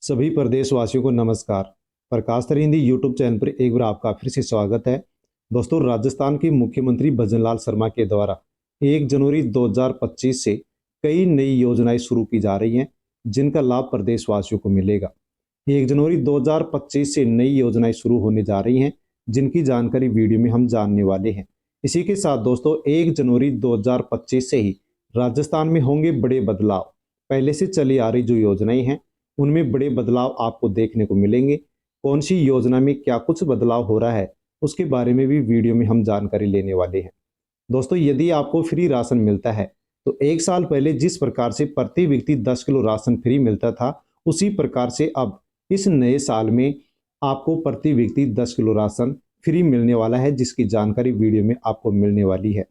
सभी प्रदेशवासियों को नमस्कार। प्रकाश तर हिंदी यूट्यूब चैनल पर एक बार आपका फिर से स्वागत है। दोस्तों, राजस्थान के मुख्यमंत्री भजनलाल शर्मा के द्वारा 1 जनवरी 2025 से कई नई योजनाएं शुरू की जा रही हैं, जिनका लाभ प्रदेशवासियों को मिलेगा। 1 जनवरी 2025 से नई योजनाएं शुरू होने जा रही हैं, जिनकी जानकारी वीडियो में हम जानने वाले हैं। इसी के साथ दोस्तों, 1 जनवरी 2025 से ही राजस्थान में होंगे बड़े बदलाव। पहले से चली आ रही जो योजनाएं हैं, उनमें बड़े बदलाव आपको देखने को मिलेंगे। कौन सी योजना में क्या कुछ बदलाव हो रहा है, उसके बारे में भी वीडियो में हम जानकारी लेने वाले हैं। दोस्तों, यदि आपको फ्री राशन मिलता है, तो 1 साल पहले जिस प्रकार से प्रति व्यक्ति 10 किलो राशन फ्री मिलता था, उसी प्रकार से अब इस नए साल में आपको प्रति व्यक्ति 10 किलो राशन फ्री मिलने वाला है, जिसकी जानकारी वीडियो में आपको मिलने वाली है।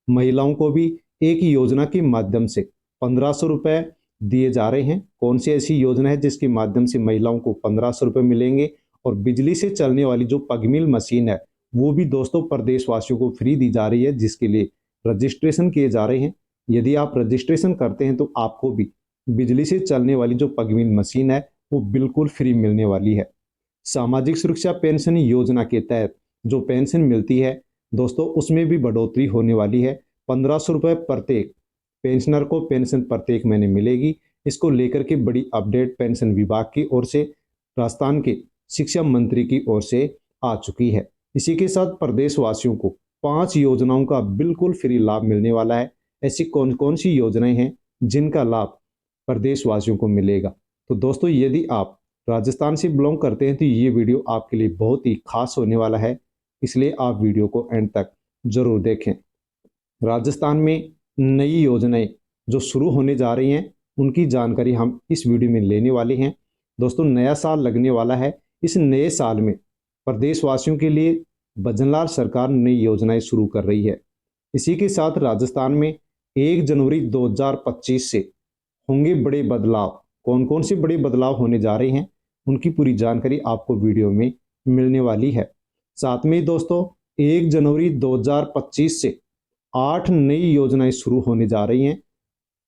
महिलाओं को भी एक योजना के माध्यम से 1500 रुपए दिए जा रहे हैं। कौन सी ऐसी योजना है जिसके माध्यम से महिलाओं को 1500 रुपए मिलेंगे? और बिजली से चलने वाली जो पग मिल मशीन है, वो भी दोस्तों प्रदेशवासियों को फ्री दी जा रही है, जिसके लिए रजिस्ट्रेशन किए जा रहे हैं। यदि आप रजिस्ट्रेशन करते हैं तो आपको भी बिजली से चलने वाली जो पग मिल मशीन है, वो बिल्कुल फ्री मिलने वाली है। सामाजिक सुरक्षा पेंशन योजना के तहत जो पेंशन मिलती है दोस्तों, उसमें भी बढ़ोतरी होने वाली है। 1500 रुपये प्रत्येक पेंशनर को पेंशन प्रत्येक महीने मिलेगी। इसको लेकर के बड़ी अपडेट पेंशन विभाग की ओर से, राजस्थान के शिक्षा मंत्री की ओर से आ चुकी है। इसी के साथ प्रदेशवासियों को 5 योजनाओं का बिल्कुल फ्री लाभ मिलने वाला है। ऐसी कौन कौन सी योजनाएं हैं जिनका लाभ प्रदेशवासियों को मिलेगा? तो दोस्तों, यदि आप राजस्थान से बिलोंग करते हैं तो ये वीडियो आपके लिए बहुत ही खास होने वाला है, इसलिए आप वीडियो को एंड तक जरूर देखें। राजस्थान में नई योजनाएं जो शुरू होने जा रही हैं, उनकी जानकारी हम इस वीडियो में लेने वाले हैं। दोस्तों, नया साल लगने वाला है। इस नए साल में प्रदेशवासियों के लिए भजनलाल सरकार नई योजनाएं शुरू कर रही है। इसी के साथ राजस्थान में 1 जनवरी 2025 से होंगे बड़े बदलाव। कौन कौन से बड़े बदलाव होने जा रहे हैं, उनकी पूरी जानकारी आपको वीडियो में मिलने वाली है। साथ में दोस्तों, 1 जनवरी 2025 से 8 नई योजनाएं शुरू होने जा रही हैं।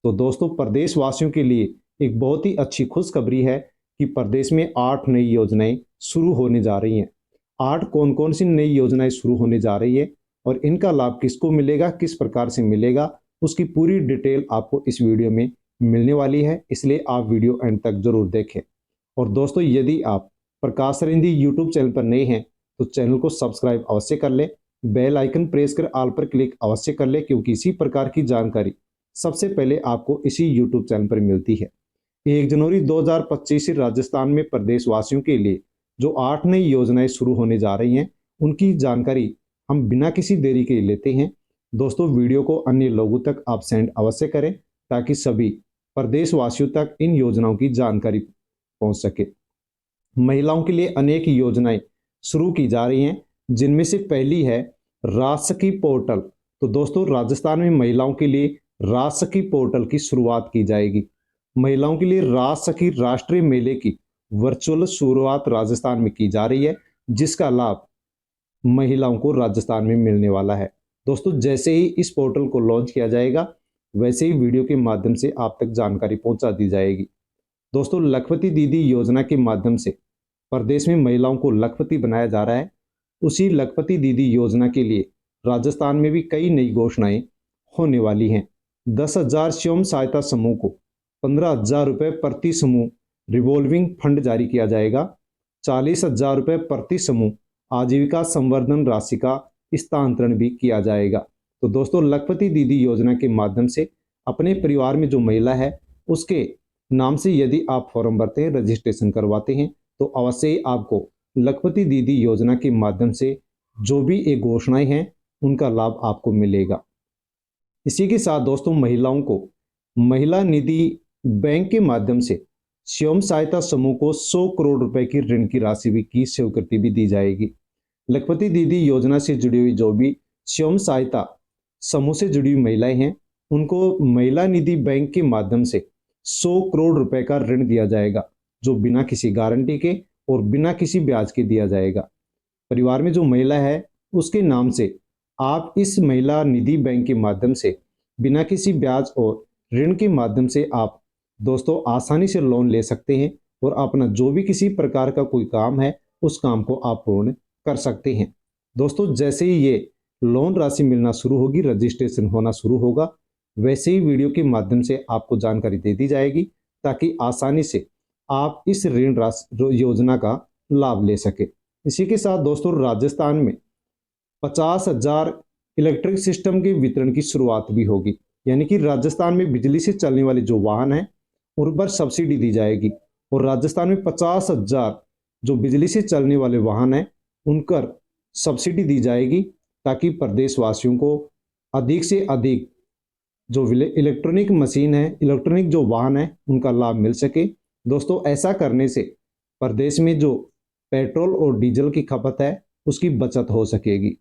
तो दोस्तों, प्रदेशवासियों के लिए एक बहुत ही अच्छी खुशखबरी है कि प्रदेश में 8 नई योजनाएं शुरू होने जा रही हैं। 8 कौन कौन सी नई योजनाएं शुरू होने जा रही है और इनका लाभ किसको मिलेगा, किस प्रकार से मिलेगा, उसकी पूरी डिटेल आपको इस वीडियो में मिलने वाली है। इसलिए आप वीडियो एंड तक जरूर देखें। और दोस्तों, यदि आप प्रकाश सर हिंदी यूट्यूब चैनल पर नए हैं तो चैनल को सब्सक्राइब अवश्य कर लें। बेल आइकन प्रेस कर ऑल पर क्लिक अवश्य कर ले, क्योंकि इसी प्रकार की जानकारी सबसे पहले आपको इसी यूट्यूब चैनल पर मिलती है। 1 जनवरी 2025 से राजस्थान में प्रदेशवासियों के लिए जो 8 नई योजनाएं शुरू होने जा रही हैं, उनकी जानकारी हम बिना किसी देरी के लेते हैं। दोस्तों, वीडियो को अन्य लोगों तक आप सेंड अवश्य करें, ताकि सभी प्रदेशवासियों तक इन योजनाओं की जानकारी पहुंच सके। महिलाओं के लिए अनेक योजनाएं शुरू की जा रही हैं, जिनमें से पहली है राजसखी पोर्टल। तो दोस्तों, राजस्थान में महिलाओं के लिए राजसखी पोर्टल की शुरुआत की जाएगी। महिलाओं के लिए राजसखी राष्ट्रीय मेले की वर्चुअल शुरुआत राजस्थान में की जा रही है, जिसका लाभ महिलाओं को राजस्थान में मिलने वाला है। दोस्तों, जैसे ही इस पोर्टल को लॉन्च किया जाएगा, वैसे ही वीडियो के माध्यम से आप तक जानकारी पहुंचा दी जाएगी। दोस्तों, लखपति दीदी योजना के माध्यम से प्रदेश में महिलाओं को लखपति बनाया जा रहा है। उसी लखपति दीदी योजना के लिए राजस्थान में भी कई नई घोषणाएं होने वाली हैं। 10,000 स्वयं सहायता समूह को 15,000 रुपये प्रति समूह रिवॉल्विंग फंड जारी किया जाएगा। 40,000 रुपये प्रति समूह आजीविका संवर्धन राशि का स्थानांतरण भी किया जाएगा। तो दोस्तों, लखपति दीदी योजना के माध्यम से अपने परिवार में जो महिला है, उसके नाम से यदि आप फॉर्म भरते हैं, रजिस्ट्रेशन करवाते हैं, तो अवश्य ही आपको लखपति दीदी योजना के माध्यम से जो भी एक घोषणाएं हैं, उनका लाभ आपको मिलेगा। इसी के साथ दोस्तों, महिलाओं को महिला निधि बैंक के माध्यम से स्वयं सहायता समूह को 100 करोड़ रुपए की ऋण की राशि भी की स्वीकृति भी दी जाएगी। लखपति दीदी योजना से जुड़ी हुई जो भी स्वयं सहायता समूह से जुड़ी हुई महिलाएं हैं, उनको महिला निधि बैंक के माध्यम से 100 करोड़ रुपए का ऋण दिया जाएगा, जो बिना किसी गारंटी के और बिना किसी ब्याज के दिया जाएगा। परिवार में जो महिला है, उसके नाम से आप इस महिला निधि बैंक के माध्यम से बिना किसी ब्याज और ऋण के माध्यम से आप दोस्तों आसानी से लोन ले सकते हैं और अपना जो भी किसी प्रकार का कोई काम है उस काम को आप पूर्ण कर सकते हैं। दोस्तों, जैसे ही ये लोन राशि मिलना शुरू होगी, रजिस्ट्रेशन होना शुरू होगा, वैसे ही वीडियो के माध्यम से आपको जानकारी दे दी जाएगी ताकि आसानी से आप इस ऋण राशि योजना का लाभ ले सके। इसी के साथ दोस्तों, राजस्थान में 50,000 इलेक्ट्रिक सिस्टम के वितरण की शुरुआत भी होगी। यानी कि राजस्थान में बिजली से चलने वाले जो वाहन हैं उन पर सब्सिडी दी जाएगी और राजस्थान में 50,000 जो बिजली से चलने वाले वाहन हैं उन पर सब्सिडी दी जाएगी ताकि प्रदेशवासियों को अधिक से अधिक जो इलेक्ट्रॉनिक मशीन है, इलेक्ट्रॉनिक जो वाहन है, उनका लाभ मिल सके। दोस्तों, ऐसा करने से प्रदेश में जो पेट्रोल और डीजल की खपत है उसकी बचत हो सकेगी।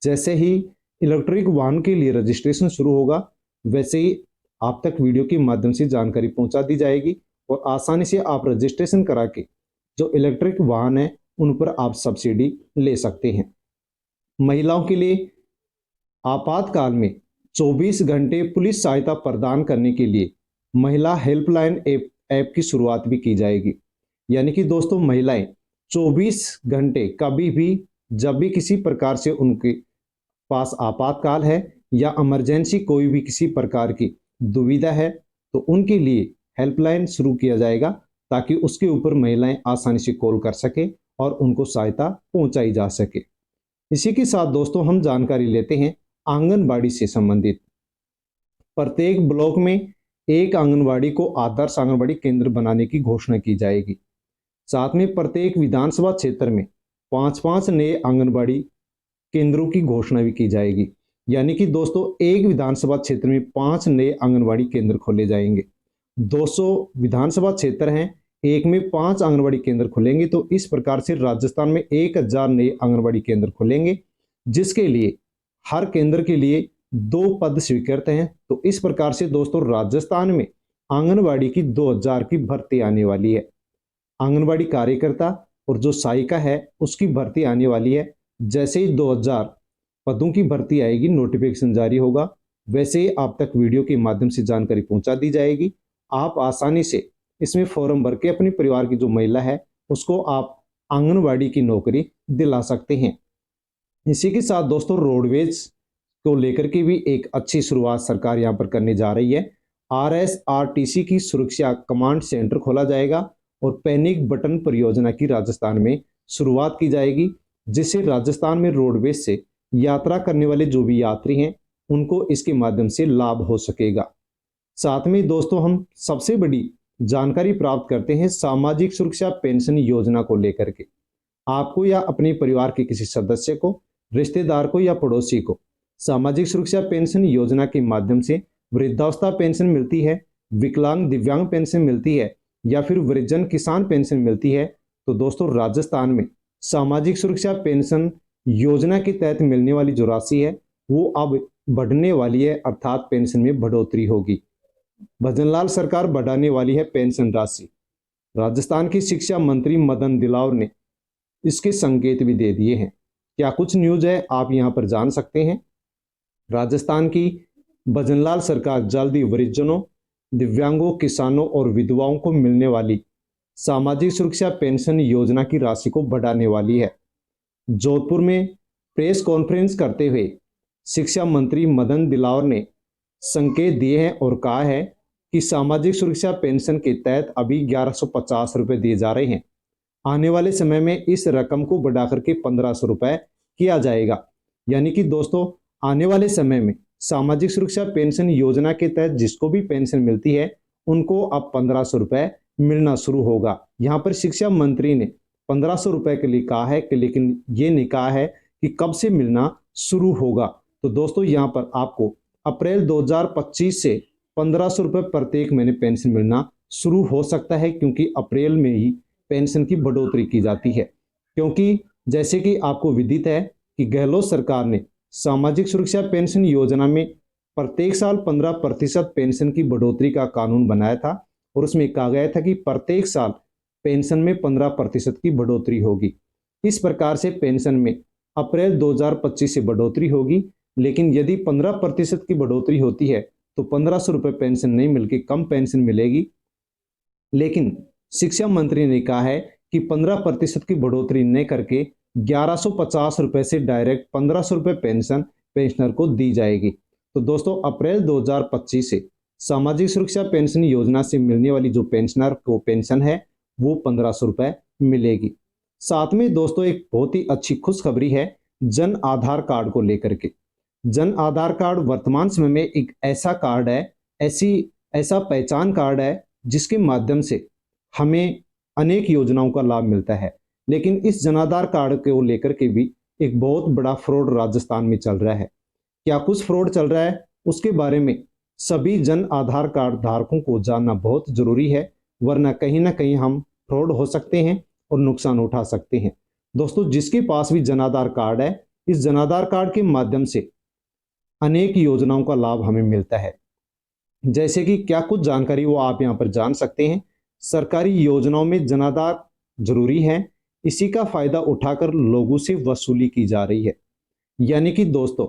जैसे ही इलेक्ट्रिक वाहन के लिए रजिस्ट्रेशन शुरू होगा, वैसे ही आप तक वीडियो के माध्यम से जानकारी पहुंचा दी जाएगी और आसानी से आप रजिस्ट्रेशन करा के जो इलेक्ट्रिक वाहन है उन पर आप सब्सिडी ले सकते हैं। महिलाओं के लिए आपातकाल में 24 घंटे पुलिस सहायता प्रदान करने के लिए महिला हेल्पलाइन ऐप की शुरुआत भी की जाएगी। यानी कि दोस्तों, महिलाएं 24 घंटे कभी भी जब भी किसी प्रकार से उनके पास आपातकाल है या इमरजेंसी कोई भी किसी प्रकार की दुविधा है तो उनके लिए हेल्पलाइन शुरू किया जाएगा ताकि उसके ऊपर महिलाएं आसानी से कॉल कर सके और उनको सहायता पहुंचाई जा सके। इसी के साथ दोस्तों, हम जानकारी लेते हैं आंगनबाड़ी से संबंधित। प्रत्येक ब्लॉक में एक आंगनबाड़ी को आदर्श आंगनबाड़ी केंद्र बनाने की घोषणा की जाएगी। साथ में प्रत्येक विधानसभा क्षेत्र में 5-5 नए आंगनबाड़ी केंद्रों की घोषणा भी की जाएगी। यानी कि दोस्तों, एक विधानसभा क्षेत्र में 5 नए आंगनबाड़ी केंद्र खोले जाएंगे। 200 विधानसभा क्षेत्र हैं, एक में 5 आंगनबाड़ी केंद्र खुलेंगे, तो इस प्रकार से राजस्थान में 1000 नए आंगनबाड़ी केंद्र खुलेंगे, जिसके लिए हर केंद्र के लिए 2 पद स्वीकृत हैं। तो इस प्रकार से दोस्तों, राजस्थान में आंगनबाड़ी की 2000 की भर्ती आने वाली है। आंगनबाड़ी कार्यकर्ता और जो सहायिका है उसकी भर्ती आने वाली है। जैसे ही 2000 पदों की भर्ती आएगी, नोटिफिकेशन जारी होगा, वैसे ही आप तक वीडियो के माध्यम से जानकारी पहुंचा दी जाएगी। आप आसानी से इसमें फॉर्म भर के अपने परिवार की जो महिला है उसको आप आंगनबाड़ी की नौकरी दिला सकते हैं। इसी के साथ दोस्तों, रोडवेज को लेकर के भी एक अच्छी शुरुआत सरकार यहाँ पर करने जा रही है। RSRTC की सुरक्षा कमांड सेंटर खोला जाएगा और पैनिक बटन परियोजना की राजस्थान में शुरुआत की जाएगी, जिससे राजस्थान में रोडवेज से यात्रा करने वाले जो भी यात्री हैं उनको इसके माध्यम से लाभ हो सकेगा। साथ में दोस्तों, हम सबसे बड़ी जानकारी प्राप्त करते हैं सामाजिक सुरक्षा पेंशन योजना को लेकर के। आपको या अपने परिवार के किसी सदस्य को, रिश्तेदार को या पड़ोसी को सामाजिक सुरक्षा पेंशन योजना के माध्यम से वृद्धावस्था पेंशन मिलती है, विकलांग दिव्यांग पेंशन मिलती है या फिर वृद्धजन किसान पेंशन मिलती है, तो दोस्तों, राजस्थान में सामाजिक सुरक्षा पेंशन योजना के तहत मिलने वाली जो राशि है वो अब बढ़ने वाली है, अर्थात पेंशन में बढ़ोतरी होगी। भजनलाल सरकार बढ़ाने वाली है पेंशन राशि। राजस्थान की शिक्षा मंत्री मदन दिलावर ने इसके संकेत भी दे दिए हैं। क्या कुछ न्यूज है आप यहां पर जान सकते हैं। राजस्थान की भजनलाल सरकार जल्द ही वृद्धजनों, दिव्यांगों, किसानों और विधवाओं को मिलने वाली सामाजिक सुरक्षा पेंशन योजना की राशि को बढ़ाने वाली है। जोधपुर में प्रेस कॉन्फ्रेंस करते हुए शिक्षा मंत्री मदन दिलावर ने संकेत दिए हैं और कहा है कि सामाजिक सुरक्षा पेंशन के तहत अभी 1150 रुपये दिए जा रहे हैं। आने वाले समय में इस रकम को बढ़ाकर के 1500 रुपये किया जाएगा। यानी कि दोस्तों, आने वाले समय में सामाजिक सुरक्षा पेंशन योजना के तहत जिसको भी पेंशन मिलती है उनको अब 1500 रुपये मिलना शुरू होगा। यहाँ पर शिक्षा मंत्री ने 1500 रुपये के लिए कहा है कि, लेकिन ये नहीं कहा है कि कब से मिलना शुरू होगा। तो दोस्तों, यहाँ पर आपको अप्रैल 2025 से 1500 रुपये प्रत्येक महीने पेंशन मिलना शुरू हो सकता है, क्योंकि अप्रैल में ही पेंशन की बढ़ोतरी की जाती है। क्योंकि जैसे कि आपको विदित है कि गहलोत सरकार ने सामाजिक सुरक्षा पेंशन योजना में प्रत्येक साल 15% पेंशन की बढ़ोतरी का कानून बनाया था और उसमें कहा गया था कि प्रत्येक साल पेंशन में 15% की बढ़ोतरी होगी। इस प्रकार से पेंशन में अप्रैल 2025 से बढ़ोतरी होगी, लेकिन यदि 15% की बढ़ोतरी होती है तो 1500 रुपये पेंशन नहीं मिलकर कम पेंशन मिलेगी। लेकिन शिक्षा मंत्री ने कहा है कि 15% की बढ़ोतरी न करके 1150 रुपए से डायरेक्ट 1500 रुपए पेंशन पेंशनर को दी जाएगी। तो दोस्तों अप्रैल 2025 से सामाजिक सुरक्षा पेंशन योजना से मिलने वाली जो पेंशनर को पेंशन है वो 1500 रुपए मिलेगी। साथ में दोस्तों एक बहुत ही अच्छी खुशखबरी है जन आधार कार्ड को लेकर के। जन आधार कार्ड वर्तमान समय में एक ऐसा कार्ड है, ऐसा पहचान कार्ड है जिसके माध्यम से हमें अनेक योजनाओं का लाभ मिलता है। लेकिन इस जन आधार कार्ड को लेकर के भी एक बहुत बड़ा फ्रॉड राजस्थान में चल रहा है। क्या कुछ फ्रॉड चल रहा है उसके बारे में सभी जन आधार कार्ड धारकों को जानना बहुत जरूरी है, वरना कहीं ना कहीं हम फ्रॉड हो सकते हैं और नुकसान उठा सकते हैं। दोस्तों जिसके पास भी जन आधार कार्ड है, इस जन आधार कार्ड के माध्यम से अनेक योजनाओं का लाभ हमें मिलता है। जैसे कि क्या कुछ जानकारी वो आप यहाँ पर जान सकते हैं। सरकारी योजनाओं में जन आधार जरूरी है, इसी का फायदा उठाकर लोगों से वसूली की जा रही है। यानी कि दोस्तों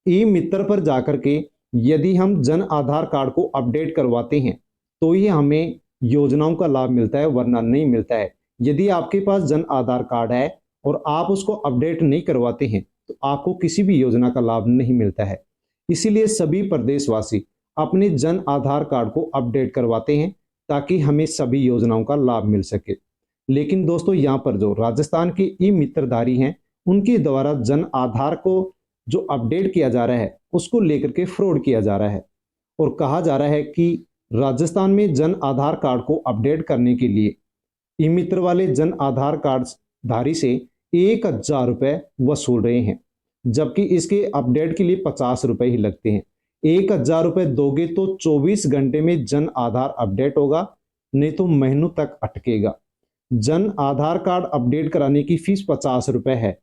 ई मित्र पर जाकर के यदि हम जन आधार कार्ड को अपडेट करवाते हैं तो ये हमें योजनाओं का लाभ मिलता है, वरना नहीं मिलता है। यदि आपके पास जन आधार कार्ड है और आप उसको अपडेट नहीं करवाते हैं तो आपको किसी भी योजना का लाभ नहीं मिलता है। इसीलिए सभी प्रदेशवासी अपने जन आधार कार्ड को अपडेट करवाते हैं ताकि हमें सभी योजनाओं का लाभ मिल सके। लेकिन दोस्तों यहाँ पर जो राजस्थान के ई मित्रधारी हैं उनके द्वारा जन आधार को जो अपडेट किया जा रहा है उसको लेकर के फ्रॉड किया जा रहा है और कहा जा रहा है कि राजस्थान में जन आधार कार्ड को अपडेट करने के लिए ई मित्र वाले जन आधार कार्ड धारी से 1000 रुपए वसूल रहे हैं, जबकि इसके अपडेट के लिए 50 रुपए ही लगते हैं। 1000 रुपए दोगे तो 24 घंटे में जन आधार अपडेट होगा, नहीं तो महीनों तक अटकेगा। जन आधार कार्ड अपडेट कराने की फीस 50 रुपए है।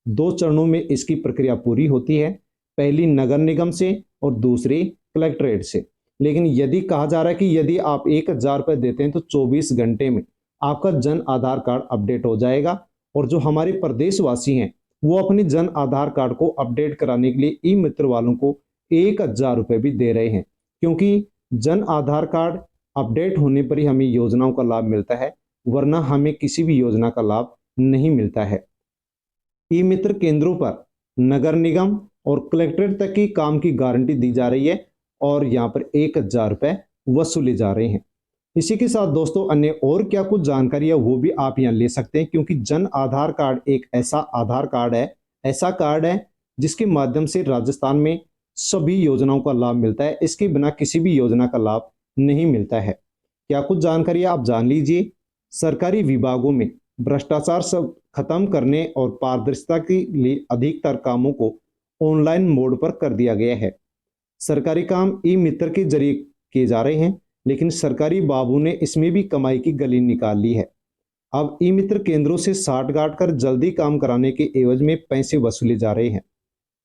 2 चरणों में इसकी प्रक्रिया पूरी होती है, पहली नगर निगम से और दूसरी कलेक्ट्रेट से। लेकिन यदि कहा जा रहा है कि यदि आप 1000 रुपए देते हैं तो 24 घंटे में आपका जन आधार कार्ड अपडेट हो जाएगा। और जो हमारे प्रदेशवासी हैं वो अपने जन आधार कार्ड को अपडेट कराने के लिए ई मित्र वालों को 1000 रुपए भी दे रहे हैं, क्योंकि जन आधार कार्ड अपडेट होने पर ही हमें योजनाओं का लाभ मिलता है, वरना हमें किसी भी योजना का लाभ नहीं मिलता है। ई मित्र केंद्रों पर नगर निगम और कलेक्ट्रेट तक की काम की गारंटी दी जा रही है और यहाँ पर 1000 रुपए वसूले जा रहे हैं। इसी के साथ दोस्तों अन्य और क्या कुछ जानकारी है वो भी आप यहाँ ले सकते हैं, क्योंकि जन आधार कार्ड एक ऐसा आधार कार्ड है, ऐसा कार्ड है जिसके माध्यम से राजस्थान में सभी योजनाओं का लाभ मिलता है। इसके बिना किसी भी योजना का लाभ नहीं मिलता है। क्या कुछ जानकारी आप जान लीजिए। सरकारी विभागों में भ्रष्टाचार सब खत्म करने और पारदर्शिता के लिए अधिकतर कामों को ऑनलाइन मोड पर कर दिया गया है। सरकारी काम ई मित्र के जरिए किए जा रहे हैं, लेकिन सरकारी बाबू ने इसमें भी कमाई की गली निकाल ली है। अब ई मित्र केंद्रों से साठ गांठ कर जल्दी काम कराने के एवज में पैसे वसूले जा रहे हैं।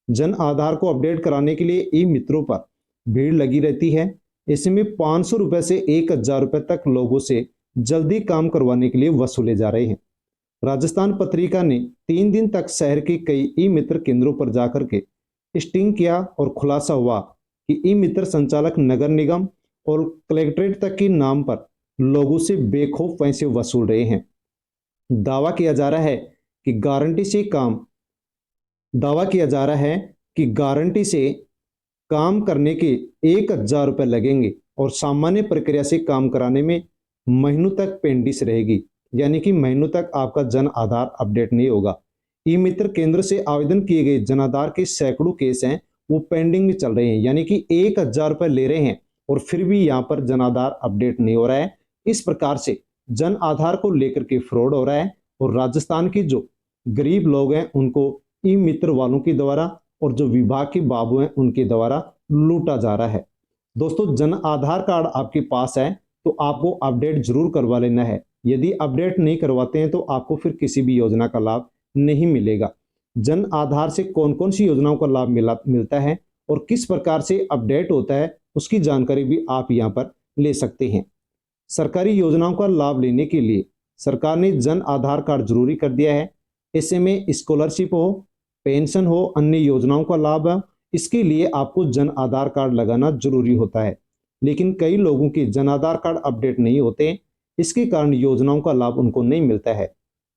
जन आधार को अपडेट कराने के लिए ई मित्रों पर भीड़ लगी रहती है। इसमें 500 रुपए से 1000 रुपए तक लोगों से जल्दी काम करवाने के लिए वसूले जा रहे हैं। राजस्थान पत्रिका ने 3 दिन तक शहर के कई ई मित्र केंद्रों पर जाकर के स्टिंग किया और खुलासा हुआ कि ई मित्र संचालक नगर निगम और कलेक्ट्रेट तक के नाम पर लोगों से बेखौफ पैसे वसूल रहे हैं। दावा किया जा रहा है कि गारंटी से काम करने के 1000 रुपए लगेंगे और सामान्य प्रक्रिया से काम कराने में महीनों तक पेंडिंग रहेगी, यानी कि महीनों तक आपका जन आधार अपडेट नहीं होगा। ई मित्र केंद्र से आवेदन किए गए जन आधार के सैकड़ों केस हैं वो पेंडिंग में चल रहे हैं, यानी कि 1000 रुपए ले रहे हैं और फिर भी यहाँ पर जन आधार अपडेट नहीं हो रहा है। इस प्रकार से जन आधार को लेकर के फ्रॉड हो रहा है और राजस्थान के जो गरीब लोग हैं उनको ई मित्र वालों के द्वारा और जो विभाग के बाबू हैं उनके द्वारा लूटा जा रहा है। दोस्तों जन आधार कार्ड आपके पास है तो आपको अपडेट जरूर करवा लेना है। यदि अपडेट नहीं करवाते हैं तो आपको फिर किसी भी योजना का लाभ नहीं मिलेगा। जन आधार से कौन कौन सी योजनाओं का लाभ मिलता है और किस प्रकार से अपडेट होता है उसकी जानकारी भी आप यहाँ पर ले सकते हैं। सरकारी योजनाओं का लाभ लेने के लिए सरकार ने जन आधार कार्ड जरूरी कर दिया है। ऐसे में स्कॉलरशिप हो, पेंशन हो, अन्य योजनाओं का लाभ है, इसके लिए आपको जन आधार कार्ड लगाना जरूरी होता है। लेकिन कई लोगों के जन आधार कार्ड अपडेट नहीं होते, इसके कारण योजनाओं का लाभ उनको नहीं मिलता है।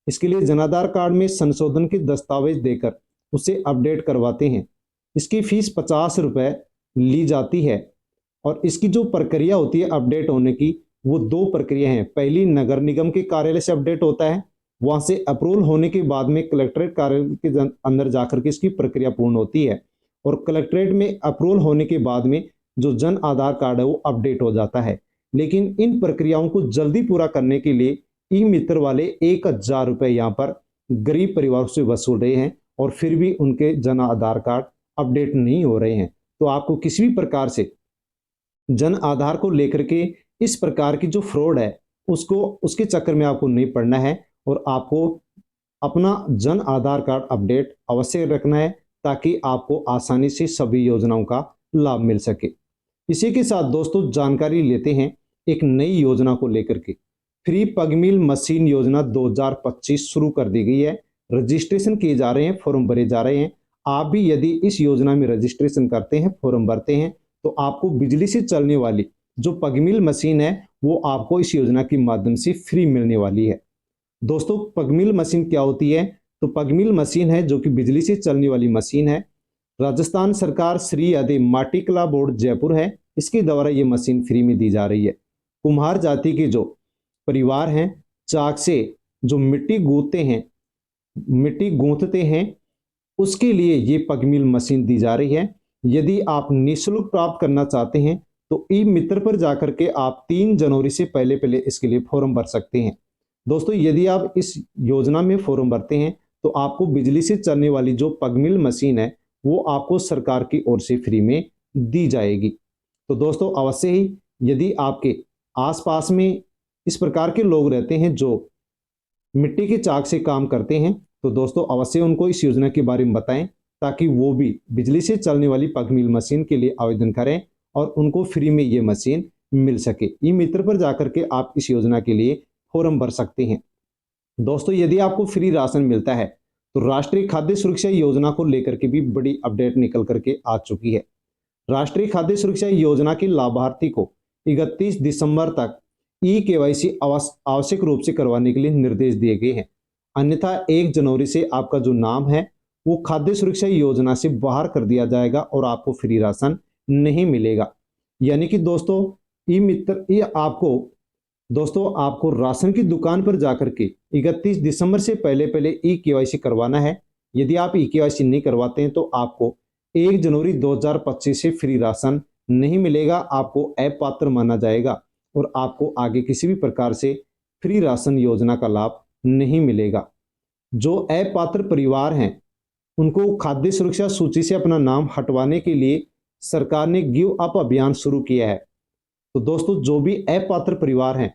इसके लिए जन आधार कार्ड में संशोधन के दस्तावेज देकर उसे अपडेट करवाते हैं। इसकी फीस 50 रुपये ली जाती है और इसकी जो प्रक्रिया होती है अपडेट होने की, वो दो प्रक्रिया हैं। पहली नगर निगम के कार्यालय से अपडेट होता है, वहां से अप्रूवल होने के बाद में कलेक्ट्रेट कार्यालय के अंदर जाकर के इसकी प्रक्रिया पूर्ण होती है और कलेक्ट्रेट में अप्रूवल होने के बाद में जो जन आधार कार्ड है वो अपडेट हो जाता है। लेकिन इन प्रक्रियाओं को जल्दी पूरा करने के लिए ई मित्र वाले 1000 रुपये यहाँ पर गरीब परिवारों से वसूल रहे हैं और फिर भी उनके जन आधार कार्ड अपडेट नहीं हो रहे हैं। तो आपको किसी भी प्रकार से जन आधार को लेकर के इस प्रकार की जो फ्रॉड है उसके चक्कर में आपको नहीं पड़ना है और आपको अपना जन आधार कार्ड अपडेट अवश्य रखना है ताकि आपको आसानी से सभी योजनाओं का लाभ मिल सके। इसी के साथ दोस्तों जानकारी लेते हैं एक नई योजना को लेकर के। फ्री पग मिल मशीन योजना 2025 शुरू कर दी गई है। रजिस्ट्रेशन किए जा रहे हैं, फॉर्म भरे जा रहे हैं। आप भी यदि इस योजना में रजिस्ट्रेशन करते हैं, फॉर्म भरते हैं, तो आपको बिजली से चलने वाली जो पग मिल मशीन है वो आपको इस योजना के माध्यम से फ्री मिलने वाली है। दोस्तों पग मिल मशीन क्या होती है? तो पग मिल मशीन है जो कि बिजली से चलने वाली मशीन है। राजस्थान सरकार श्री आदि माटी कला बोर्ड जयपुर है, इसके द्वारा ये मशीन फ्री में दी जा रही है। कुम्हार जाति के जो परिवार हैं, चाक से जो मिट्टी गूंथते हैं, उसके लिए ये पग मिल मशीन दी जा रही है। यदि आप निःशुल्क प्राप्त करना चाहते हैं तो ई मित्र पर जाकर के आप 3 जनवरी से पहले इसके लिए फॉर्म भर सकते हैं। दोस्तों यदि आप इस योजना में फॉर्म भरते हैं तो आपको बिजली से चलने वाली जो पग मिल मशीन है वो आपको सरकार की ओर से फ्री में दी जाएगी। तो दोस्तों अवश्य ही यदि आपके आसपास में इस प्रकार के लोग रहते हैं जो मिट्टी के चाक से काम करते हैं, तो दोस्तों अवश्य उनको इस योजना के बारे में बताएं ताकि वो भी बिजली से चलने वाली पग मिल मशीन के लिए आवेदन करें और उनको फ्री में ये मशीन मिल सके। ई मित्र पर जाकर के आप इस योजना के लिए फॉर्म भर सकते हैं। दोस्तों यदि आपको फ्री राशन मिलता है तो राष्ट्रीय खाद्य सुरक्षा योजना को लेकर के भी बड़ी अपडेट निकल करके आ चुकी है। राष्ट्रीय खाद्य सुरक्षा योजना के लाभार्थी को 31 दिसंबर तक ई-केवाईसी आवश्यक रूप से करवाने के लिए निर्देश दिए गए हैं। अन्यथा 1 जनवरी से आपका जो नाम है वो खाद्य सुरक्षा योजना से बाहर कर दिया जाएगा और आपको फ्री राशन नहीं मिलेगा। यानी कि दोस्तों ई मित्र ये आपको राशन की दुकान पर जाकर के 31 दिसंबर से पहले ई-केवाईसी करवाना है। यदि आप ई-केवाईसी नहीं करवाते हैं तो आपको 1 जनवरी 2025 से फ्री राशन नहीं मिलेगा, आपको अपात्र माना जाएगा और आपको आगे किसी भी प्रकार से फ्री राशन योजना का लाभ नहीं मिलेगा। जो अपात्र परिवार हैं उनको खाद्य सुरक्षा सूची से अपना नाम हटवाने के लिए सरकार ने गिव अप अभियान शुरू किया है। तो दोस्तों जो भी अपात्र परिवार हैं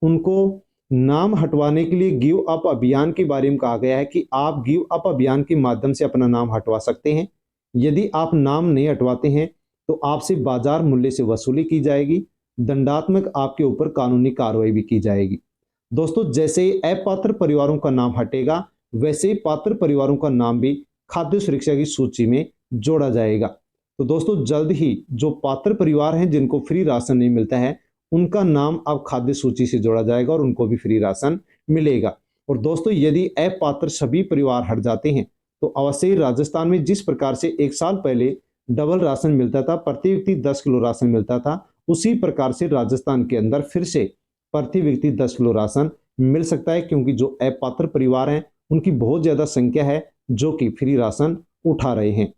उनको नाम हटवाने के लिए गिव अप अभियान के बारे में कहा गया है कि आप गिव अप अभियान के माध्यम से अपना नाम हटवा सकते हैं। यदि आप नाम नहीं हटवाते हैं तो आपसे बाजार मूल्य से वसूली की जाएगी, दंडात्मक आपके ऊपर कानूनी कार्रवाई भी की जाएगी। दोस्तों जैसे ही अपात्र परिवारों का नाम हटेगा वैसे ही पात्र परिवारों का नाम भी खाद्य सुरक्षा की सूची में जोड़ा जाएगा। तो दोस्तों जल्द ही जो पात्र परिवार हैं जिनको फ्री राशन नहीं मिलता है उनका नाम अब खाद्य सूची से जोड़ा जाएगा और उनको भी फ्री राशन मिलेगा। और दोस्तों यदि अपात्र सभी परिवार हट जाते हैं तो अवश्य ही राजस्थान में जिस प्रकार से 1 साल पहले डबल राशन मिलता था, प्रति व्यक्ति 10 किलो राशन मिलता था, उसी प्रकार से राजस्थान के अंदर फिर से प्रति व्यक्ति 10 किलो राशन मिल सकता है, क्योंकि जो अपात्र परिवार हैं उनकी बहुत ज्यादा संख्या है जो कि फ्री राशन उठा रहे हैं।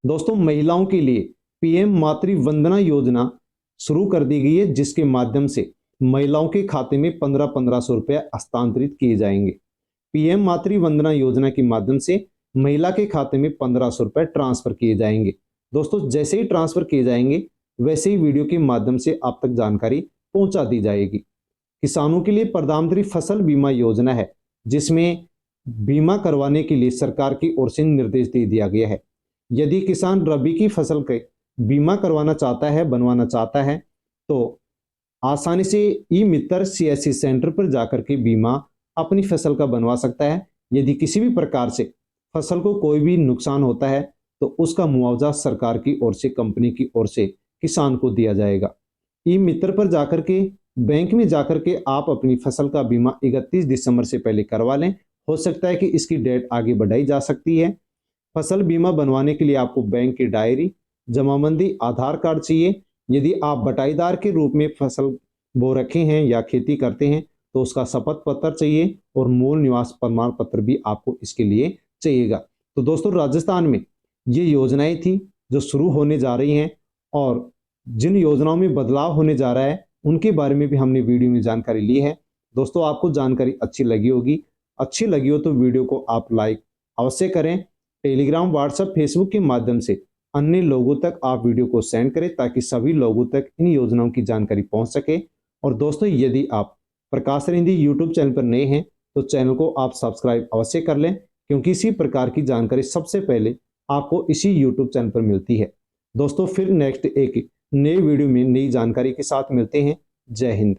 दोस्तों महिलाओं के लिए पीएम मातृ वंदना योजना शुरू कर दी गई है, जिसके माध्यम से महिलाओं के खाते में 1500 रुपये हस्तांतरित किए जाएंगे। पीएम मातृ वंदना योजना के माध्यम से महिला के खाते में 1500 रुपये ट्रांसफर किए जाएंगे। दोस्तों जैसे ही ट्रांसफर किए जाएंगे वैसे ही वीडियो के माध्यम से आप तक जानकारी पहुंचा दी जाएगी। किसानों के लिए प्रधानमंत्री फसल बीमा योजना है, जिसमें बीमा करवाने के लिए सरकार की ओर से निर्देश दे दिया गया है। यदि किसान रबी की फसल के बीमा करवाना चाहता है, बनवाना चाहता है, तो आसानी से ई मित्र सीएससी सेंटर पर जाकर के बीमा अपनी फसल का बनवा सकता है। यदि किसी भी प्रकार से फसल को कोई भी नुकसान होता है तो उसका मुआवजा सरकार की ओर से, कंपनी की ओर से किसान को दिया जाएगा। ई मित्र पर जाकर के बैंक में जाकर के आप अपनी फसल का बीमा 31 दिसंबर से पहले करवा लें। हो सकता है कि इसकी डेट आगे बढ़ाई जा सकती है। फसल बीमा बनवाने के लिए आपको बैंक की डायरी, जमाबंदी, आधार कार्ड चाहिए। यदि आप बटाईदार के रूप में फसल बो रखे हैं या खेती करते हैं तो उसका शपथ पत्र चाहिए और मूल निवास प्रमाण पत्र भी आपको इसके लिए चाहिएगा। तो दोस्तों, राजस्थान में ये योजनाएं थी जो शुरू होने जा रही हैं और जिन योजनाओं में बदलाव होने जा रहा है उनके बारे में भी हमने वीडियो में जानकारी ली है। दोस्तों, आपको जानकारी अच्छी लगी होगी। अच्छी लगी हो तो वीडियो को आप लाइक अवश्य करें। टेलीग्राम, व्हाट्सएप, फेसबुक के माध्यम से अन्य लोगों तक आप वीडियो को सेंड करें ताकि सभी लोगों तक इन योजनाओं की जानकारी पहुंच सके। और दोस्तों, यदि आप प्रकाश सर हिंदी यूट्यूब चैनल पर नए हैं तो चैनल को आप सब्सक्राइब अवश्य कर लें, क्योंकि इसी प्रकार की जानकारी सबसे पहले आपको इसी यूट्यूब चैनल पर मिलती है। दोस्तों, फिर नेक्स्ट एक नए वीडियो में नई जानकारी के साथ मिलते हैं। जय हिंद।